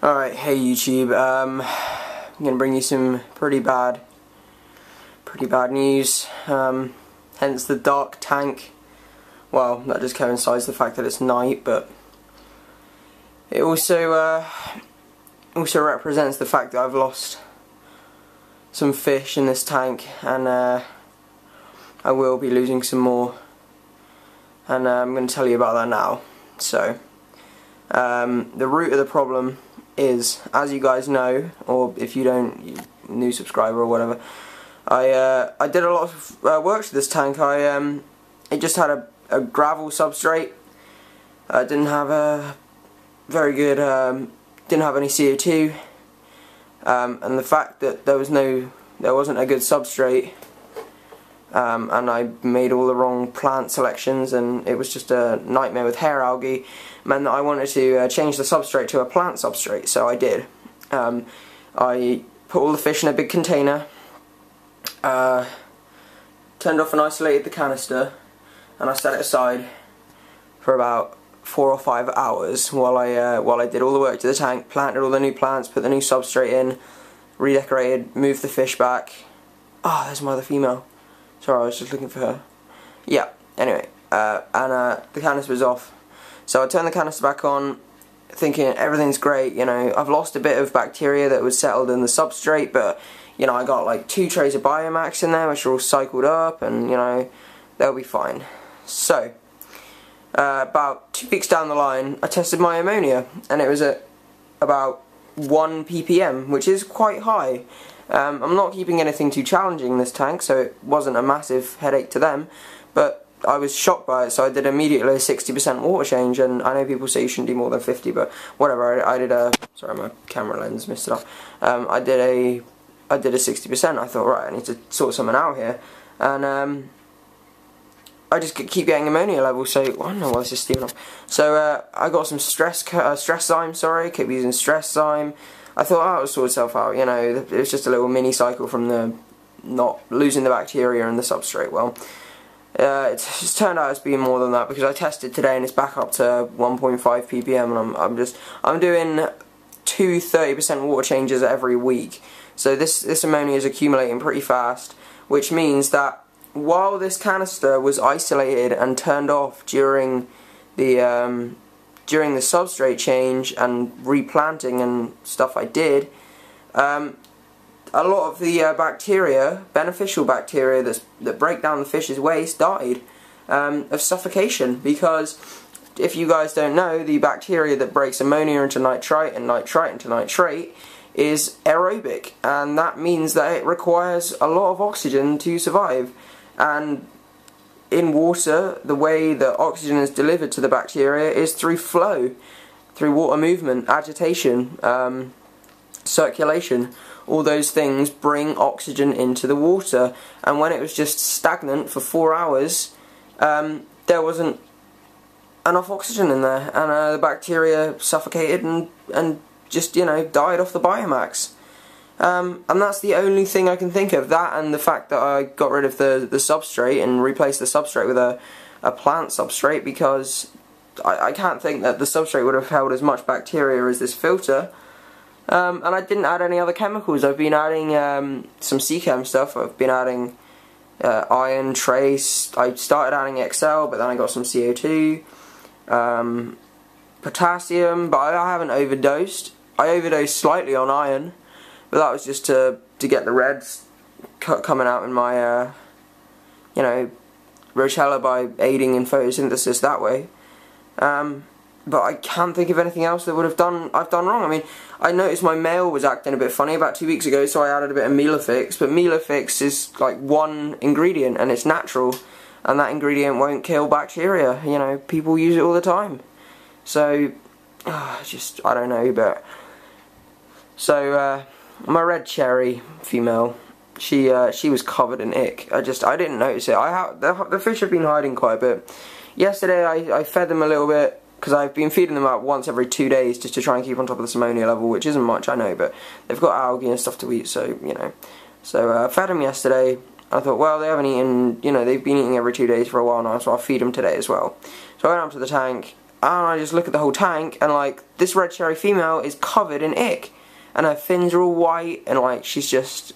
Alright, hey YouTube, I'm gonna bring you some pretty bad news, hence the dark tank. Well, that just coincides with the fact that it's night, but it also represents the fact that I've lost some fish in this tank, and I will be losing some more, and I'm going to tell you about that now. So, the root of the problem is, as you guys know, or if you don't, you new subscriber or whatever, I did a lot of work to this tank. It just had a gravel substrate. Didn't have a very good, didn't have any CO2, and the fact that there wasn't a good substrate, and I made all the wrong plant selections, and it was just a nightmare with hair algae, meant that I wanted to change the substrate to a plant substrate, so I did. I put all the fish in a big container, turned off and isolated the canister, and I set it aside for about 4 or 5 hours while I did all the work to the tank, planted all the new plants, put the new substrate in, redecorated, moved the fish back. Oh, there's my other female. Sorry, I was just looking for her. Yeah, anyway, and the canister was off. So I turned the canister back on, thinking everything's great, you know, I've lost a bit of bacteria that was settled in the substrate, but, you know, I got like 2 trays of biomax in there, which are all cycled up, and, you know, they'll be fine. So, about 2 weeks down the line, I tested my ammonia, and it was at about 1 ppm, which is quite high. I'm not keeping anything too challenging in this tank, so it wasn't a massive headache to them, but I was shocked by it, so I did immediately a 60% water change, and I know people say you shouldn't do more than 50, but whatever, I did a, sorry, my camera lens missed it off, I did a 60%, I thought, right, I need to sort something out here, and I just keep getting ammonia levels, so I don't know why this is steaming off. So I got some stress zyme, sorry, kept using stress zyme. I thought, oh, it'll sort itself out, you know, it was just a little mini cycle from the not losing the bacteria in the substrate. Well, it's turned out as being more than that, because I tested today and it's back up to 1.5 ppm, and I'm doing 2 30% water changes every week. So this ammonia is accumulating pretty fast, which means that while this canister was isolated and turned off during the substrate change and replanting and stuff I did, a lot of the bacteria, beneficial bacteria that break down the fish's waste, died of suffocation, because if you guys don't know, the bacteria that breaks ammonia into nitrite and nitrite into nitrate is aerobic, and that means that it requires a lot of oxygen to survive. And in water, the way that oxygen is delivered to the bacteria is through flow, through water movement, agitation, circulation. All those things bring oxygen into the water, and when it was just stagnant for 4 hours, there wasn't enough oxygen in there, and the bacteria suffocated and just, you know, died off the biomax. And that's the only thing I can think of, that and the fact that I got rid of the substrate and replaced the substrate with a plant substrate, because I can't think that the substrate would have held as much bacteria as this filter. And I didn't add any other chemicals. I've been adding some Seachem stuff. I've been adding iron, trace. I started adding XL, but then I got some CO2, potassium, but I haven't overdosed. I overdosed slightly on iron, but that was just to get the reds coming out in my, you know, rotella by aiding in photosynthesis that way. But I can't think of anything else that I've done wrong. I mean, I noticed my male was acting a bit funny about 2 weeks ago, so I added a bit of Melafix, but Melafix is like one ingredient, and it's natural, and that ingredient won't kill bacteria. You know, people use it all the time. So, I don't know, but... So, my red cherry female, she was covered in ick. I didn't notice it. The fish have been hiding quite a bit. Yesterday I fed them a little bit, because I've been feeding them out once every 2 days just to try and keep on top of this ammonia level, which isn't much, I know, but they've got algae and stuff to eat, so, you know. So I fed them yesterday. I thought, well, they haven't eaten, you know, they've been eating every 2 days for a while now, so I'll feed them today as well. So I went up to the tank, and I just look at the whole tank, and like, this red cherry female is covered in ick, and her fins are all white, and like, she's just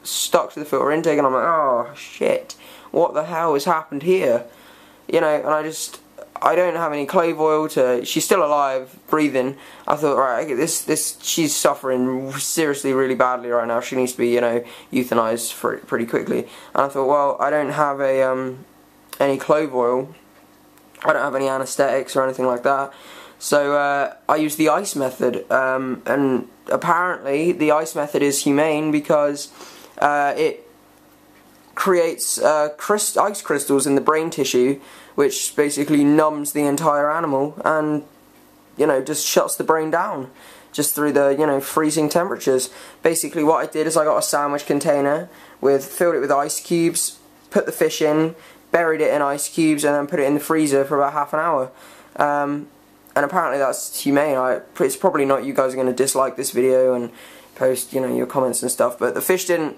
stuck to the filter intake, and I'm like, oh shit, what the hell has happened here? You know, and I don't have any clove oil to, she's still alive, breathing. I thought, right, she's suffering seriously really badly right now, she needs to be, you know, euthanized pretty quickly. And I thought, well, I don't have any clove oil, I don't have any anesthetics or anything like that, so I used the ice method, and apparently the ice method is humane because it creates ice crystals in the brain tissue, which basically numbs the entire animal and, you know, just shuts the brain down just through the, you know, freezing temperatures. Basically what I did is I got a sandwich container, filled it with ice cubes, put the fish in, buried it in ice cubes, and then put it in the freezer for about half an hour. And apparently that's humane. It's probably not, you guys are going to dislike this video and post, you know, your comments and stuff, but the fish didn't,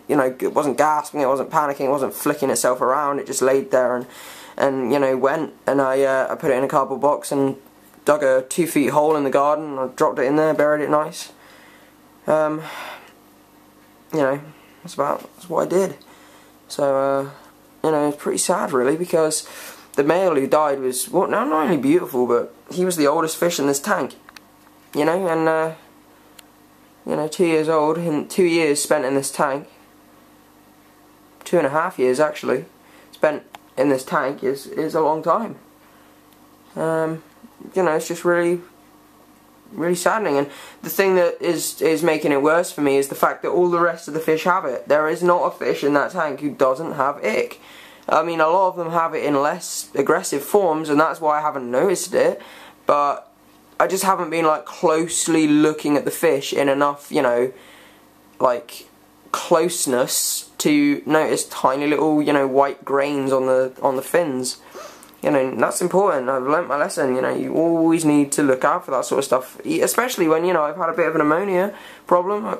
you know, it wasn't gasping, it wasn't panicking, it wasn't flicking itself around, it just laid there and you know, went, and I put it in a cardboard box and dug a 2 feet hole in the garden, and I dropped it in there, buried it nice. You know, that's what I did. So, you know, it's pretty sad really, because the male who died was, well, not only beautiful, but he was the oldest fish in this tank, you know, and you know, 2 years old, and 2 years spent in this tank, 2.5 years actually, spent in this tank is a long time. You know, it's just really saddening, and the thing that is making it worse for me is the fact that all the rest of the fish have it. There is not a fish in that tank who doesn't have ick. I mean, a lot of them have it in less aggressive forms, and that's why I haven't noticed it, but I just haven't been like closely looking at the fish in enough, you know, like closeness to notice tiny little, you know, white grains on the fins. You know, that's important. I've learnt my lesson. You know, you always need to look out for that sort of stuff, especially when, you know, I've had a bit of an ammonia problem. I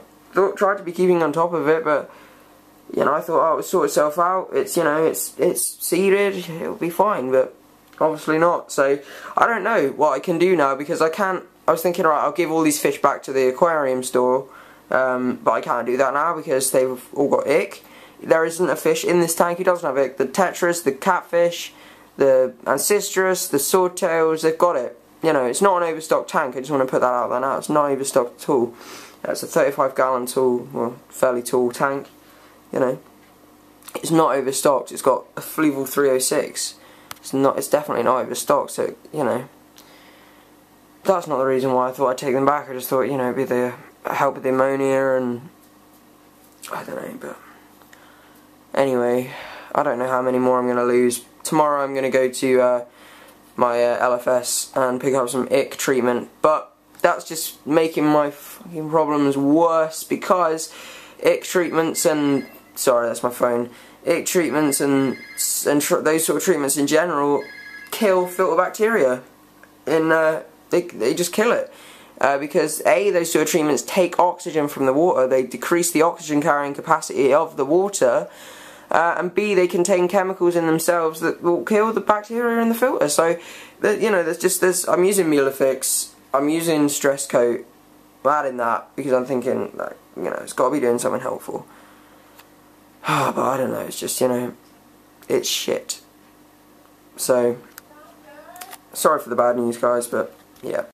tried to be keeping on top of it, but you know, I thought, oh, it would sort itself out. It's, you know, it's seeded, it'll be fine, but obviously not. So I don't know what I can do now, because I was thinking, alright, I'll give all these fish back to the aquarium store, but I can't do that now because they've all got ick. There isn't a fish in this tank who doesn't have ick. The tetras, the catfish, the ancestrus, the swordtails, they've got it. You know, it's not an overstocked tank. I just want to put that out there now. It's not overstocked at all. It's a 35-gallon tall, well, fairly tall tank. You know, it's not overstocked. It's got a Fluval 306. It's definitely not overstocked. So, you know, that's not the reason why I thought I'd take them back. I just thought, you know, it'd be the help with the ammonia, and I don't know. But anyway, I don't know how many more I'm going to lose. Tomorrow I'm going to go to my LFS and pick up some ick treatment, but that's just making my fucking problems worse, because ick treatments and, sorry, that's my phone, ick treatments and those sort of treatments in general kill filter bacteria, and they just kill it, because A, those sort of treatments take oxygen from the water, they decrease the oxygen carrying capacity of the water, and B, they contain chemicals in themselves that will kill the bacteria in the filter. So, you know, I'm using Mulefix, I'm using Stress Coat, I'm adding that because I'm thinking, like, you know, it's got to be doing something helpful. But I don't know, it's just, you know, it's shit. So, sorry for the bad news, guys, but yeah.